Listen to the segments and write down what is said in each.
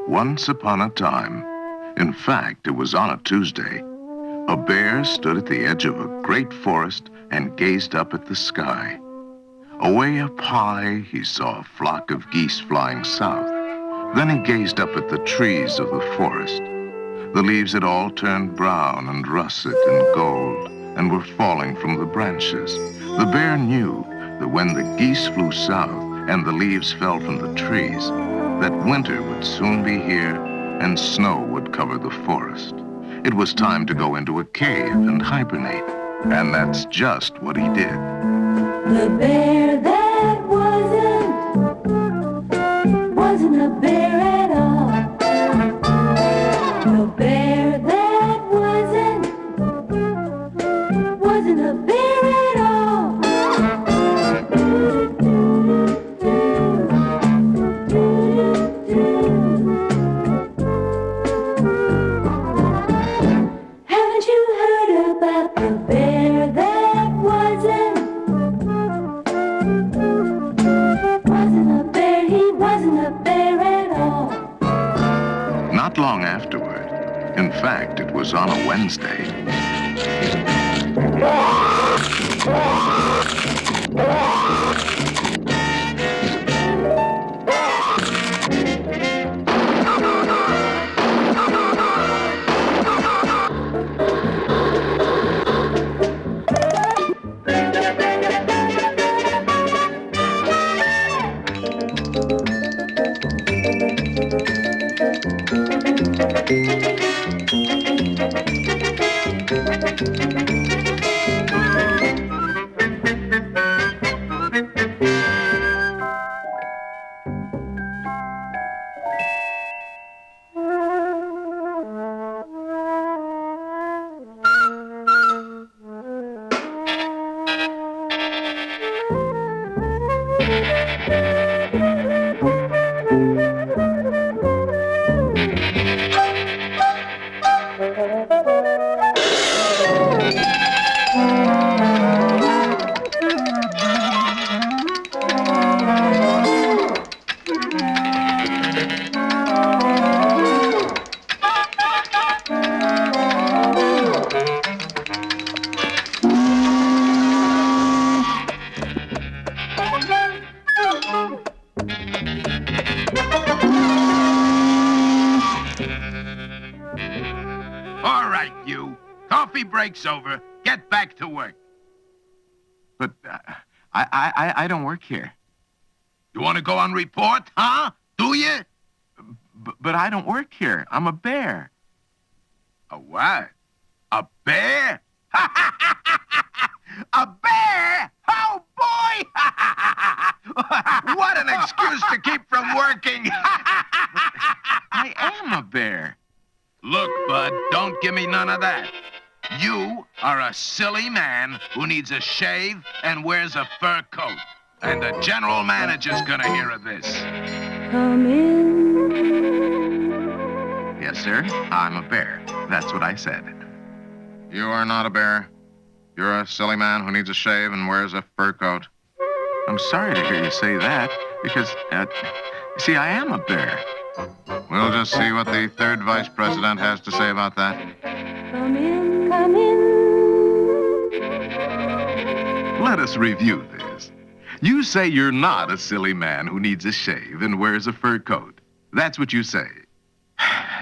Once upon a time, in fact, it was on a Tuesday, a bear stood at the edge of a great forest and gazed up at the sky. Away up high, he saw a flock of geese flying south. Then he gazed up at the trees of the forest. The leaves had all turned brown and russet and gold and were falling from the branches. The bear knew that when the geese flew south and the leaves fell from the trees, that winter would soon be here and snow would cover the forest. It was time to go into a cave and hibernate, and that's just what he did. The bear that wasn't a bear at all. The bear that wasn't a bear at all. Haven't you heard about the bear that wasn't a bear? He wasn't a bear at all. Not long afterward, in fact, it was on a Wednesday, All right, you. Coffee break's over. Get back to work. But I don't work here. You want to go on report, huh? Do you? But I don't work here. I'm a bear. A what? A bear? A bear? Oh, boy! What an excuse to keep from working. I am a bear. Look, bud, don't give me none of that. You are a silly man who needs a shave and wears a fur coat. And the general manager's gonna hear of this. Come in. Yes, sir. I'm a bear. That's what I said. You are not a bear. You're a silly man who needs a shave and wears a fur coat. I'm sorry to hear you say that, because, see, I am a bear. We'll just see what the third vice president has to say about that. Come in, come in. Let us review this. You say you're not a silly man who needs a shave and wears a fur coat. That's what you say.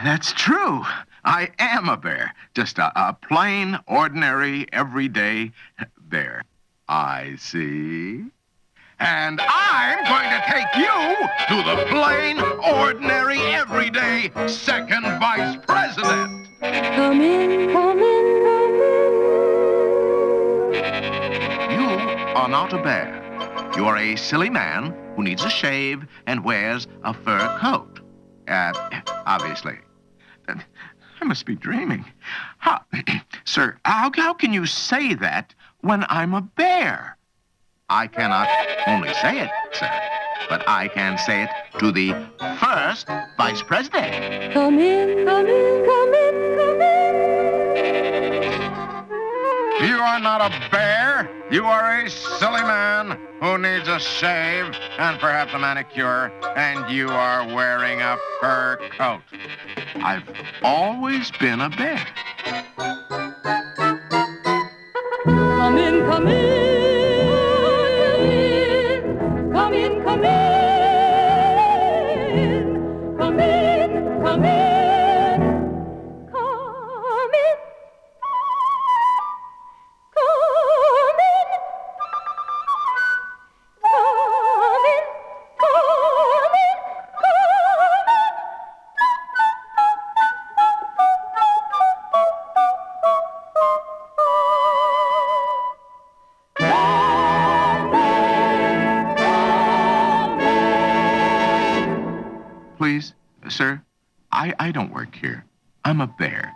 That's true. I am a bear. Just a plain, ordinary, everyday bear. I see. And I'm going to take you to the plain, ordinary, everyday second vice president. Come in, come in, come in. You are not a bear. You are a silly man who needs a shave and wears a fur coat. Obviously. I must be dreaming. Sir, how can you say that when I'm a bear? I cannot only say it, sir, but I can say it to the first vice president. Come in, come in, come in, come in. You are not a bear. You are a silly man who needs a shave and perhaps a manicure, and you are wearing a fur coat. I've always been a bear. Come in, come in. Come in, come in. Come in, come in. Come in. Come in. Come in. Come in. Please, sir, I don't work here. I'm a bear.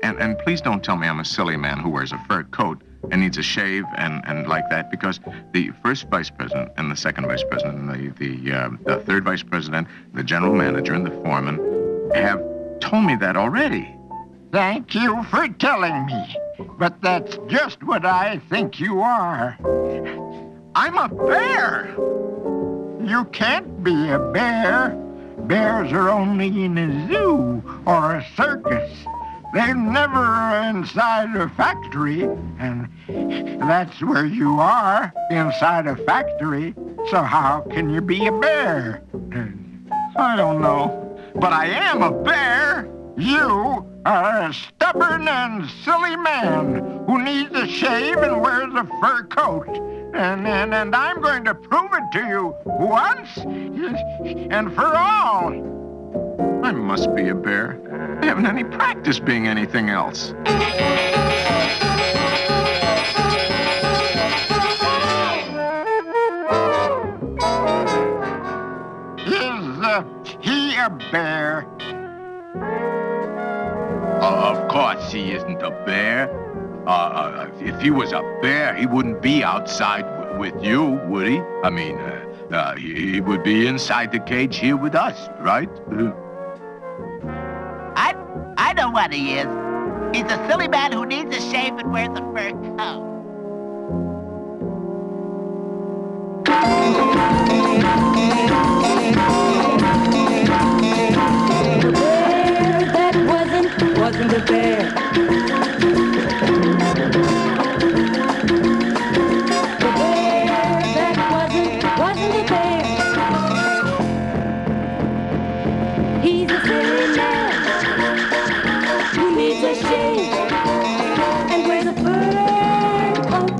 And please don't tell me I'm a silly man who wears a fur coat and needs a shave and like that, because the first vice president and the second vice president and the third vice president, the general manager and the foreman have told me that already. Thank you for telling me, but that's just what I think you are. I'm a bear! You can't be a bear. Bears are only in a zoo or a circus. They're never inside a factory, and that's where you are, inside a factory. So how can you be a bear? I don't know, but I am a bear. You are a stubborn and silly man who needs a shave and wears a fur coat. And I'm going to prove it to you once and for all. I must be a bear. I haven't any practice being anything else. Is he a bear? Of course he isn't a bear. If he was a bear, he wouldn't be outside with you, would he? I mean, he would be inside the cage here with us, right? I know what he is. He's a silly man who needs a shave and wears a fur coat. The bear that wasn't a bear. The bear that wasn't a bear. He's a silly man who needs a shave and wears a fur coat.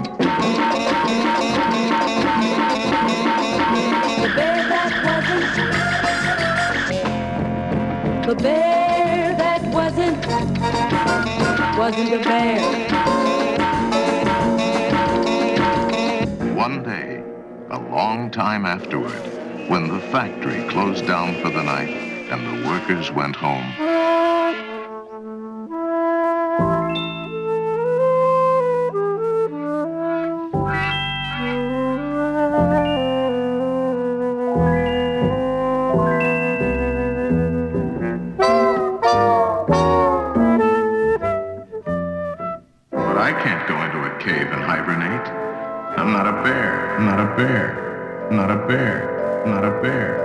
The bear that wasn't a bear. One day, a long time afterward, when the factory closed down for the night and the workers went home, I can't go into a cave and hibernate. I'm not a bear. I'm not a bear. I'm not a bear. I'm not a bear.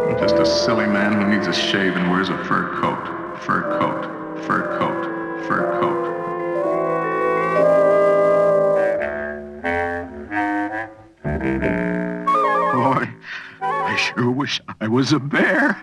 I'm just a silly man who needs a shave and wears a fur coat. Fur coat. Fur coat. Fur coat. Boy, I sure wish I was a bear.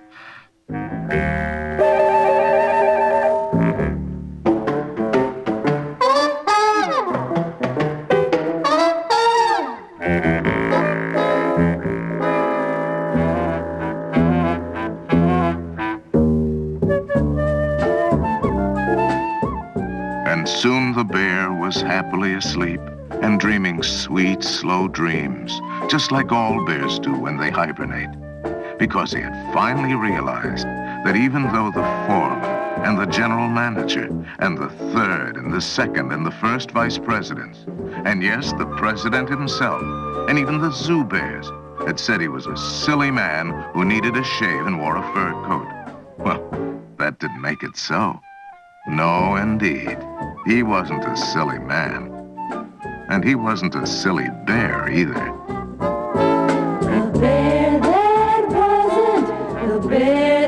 And soon the bear was happily asleep and dreaming sweet, slow dreams, just like all bears do when they hibernate, because he had finally realized that even though the foreman and the general manager and the third and the second and the first vice presidents, and yes, the president himself, and even the zoo bears had said he was a silly man who needed a shave and wore a fur coat, well, that didn't make it so. No, indeed. He wasn't a silly man. And he wasn't a silly bear either. bear